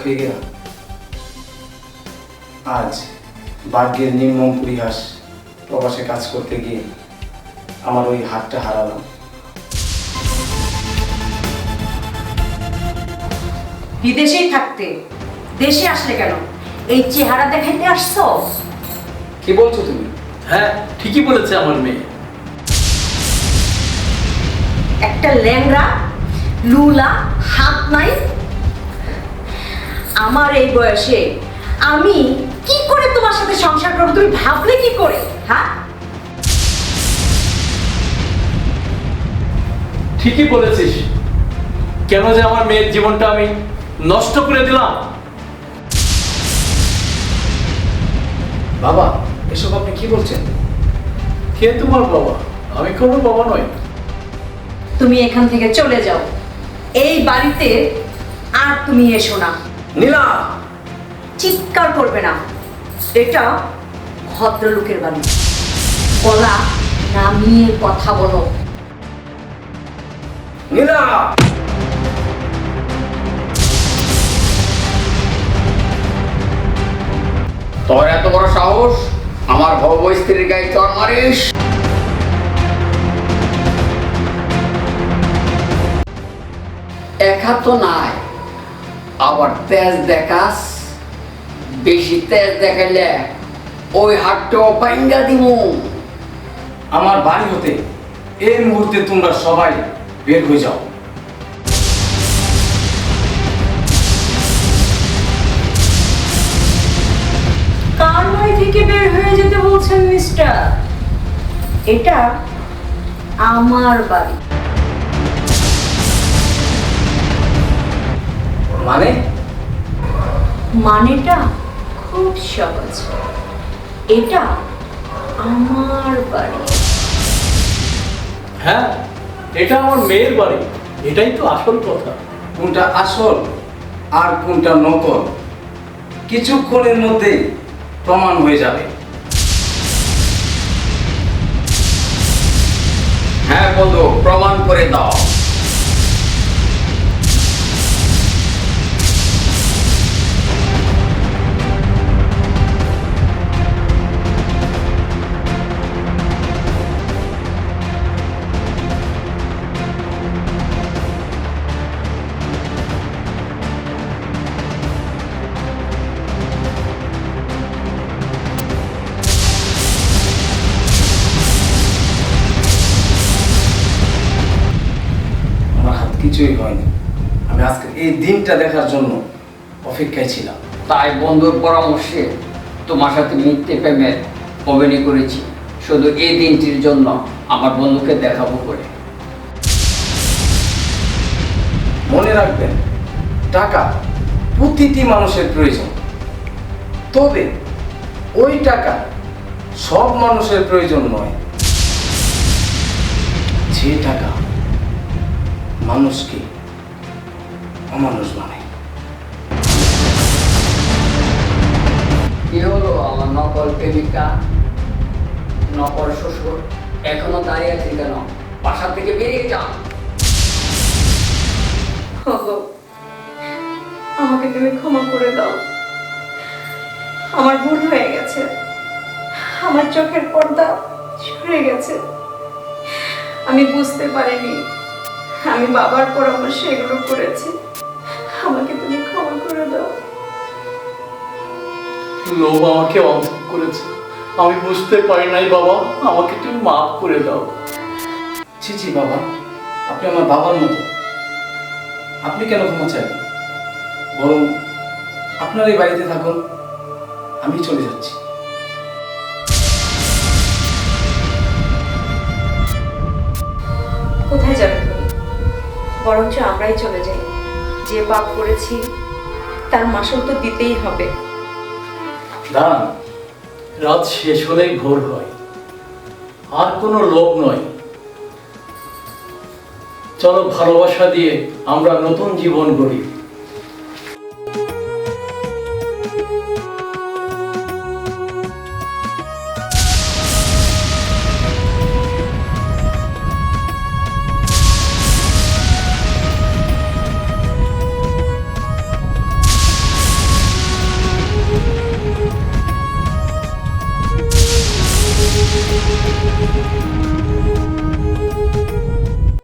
হয়ে গেলাম। আজ ভাগ্যের নির্মম পরিহাস, প্রবাসে কাজ করতে গিয়ে আমার ওই হাতটা হারালাম। বিদেশেই থাকতে দেশে আসলে কেন? এই চেহারা দেখাইতে আসছো? কি বলছো তুমি? হ্যাঁ, ঠিকই বলেছে আমার মেয়ে। একটা ল্যাংড়া লুলা, হাত নাই। আমার এই বয়সে আমি কি করে তোমার সাথে সংসার করবো তুমি ভাবলে কি করে? হ্যাঁ, ঠিকই বলেছিস। কেন যে আমার মেয়ের জীবনটা আমি নষ্ট করে দিলাম। বাবা, এসব আপনি কি বলছেন? কে তোমার বাবা? আমি কোনো বাবা নই। তুমি এখান থেকে চলে যাও। এই বাড়িতে আর তুমি এসো না। নীলা! চিৎকার করবে না, এটা ভদ্রলোকের বাড়ি। গলা নামিয়ে কথা বলো। নীলা! তোর এত বড় সাহস আমার ভব স্ত্রীর গায়ে চড় মারিস? এক হাত তো নাই, আবার তেজ দেখাস। বেশি তেজ দেখাইলে ওই হাতটাও পাইঙ্গা দিমু। আমার বাড়ি হতে এই মুহূর্তে তোমরা সবাই বের হয়ে যাও। কার বাড়ি থেকে বের হয়ে যেতে বলছেন মিস্টার? এটা আমার বাড়ি। মানে? মানেটা খুব সহজ, এটা আমার বাড়ি। হ্যাঁ, এটা আমার মেয়ের বাড়ি। এটাই তো আসল কথা। কোনটা আসল আর কোনটা নকল কিছুক্ষণের মধ্যে প্রমাণ হয়ে যাবে। হ্যাঁ বন্ধু, প্রমাণ করে দাও। আমার হাত কিছুই হয়নি। আমি আজকে এই দিনটা দেখার জন্য অপেক্ষায় ছিলাম। তাই বন্ধুর পরামর্শে তোমার সাথে মিথ্যে প্রেমের অভিনয় করেছি, শুধু এই দিনটির জন্য আমার বন্ধুকে দেখাবো করে। মনে রাখবেন, টাকা প্রতিটি মানুষের প্রয়োজন, তবে ওই টাকা সব মানুষের প্রয়োজন নয়। যে টাকা মানুষকে অমানুষ বানায়। কি হলো আমার নকল প্রেমিকা, নকল শ্বশুর? এখনো দাঁড়িয়ে আছে কেন? বাসা থেকে বেরিয়ে যাও। ওগো, আমাকে তুমি ক্ষমা করে দাও। আমার ভুল হয়ে গেছে, আমার চোখের পর্দা সরে গেছে। আমি বুঝতে পারিনি, আমি বাবার পরামর্শে এগুলো করেছি। আমাকে তুমি ক্ষমা করে দাও। লোভ আমাকে অন্ধ করেছে। আমি বুঝতে পারি নাই বাবা, আমাকে তুমি মাফ করে দাও। ছি ছি বাবা, আপনি আমার বাবার মতো। আপনি কেন ক্ষমা চাইবেন? বরং আপনার এই বাড়িতে থাকুন, আমি চলে যাচ্ছি। কোথায় যাবে তুমি? বরঞ্চ আমরাই চলে যাই। যে পাপ করেছি তার মাসুল তো দিতেই হবে। দাঁড়ান, রাত শেষ হলেই ভোর হয়। আর কোনো লোভ নয়। চলো ভালোবাসা দিয়ে আমরা নতুন জীবন গড়ি।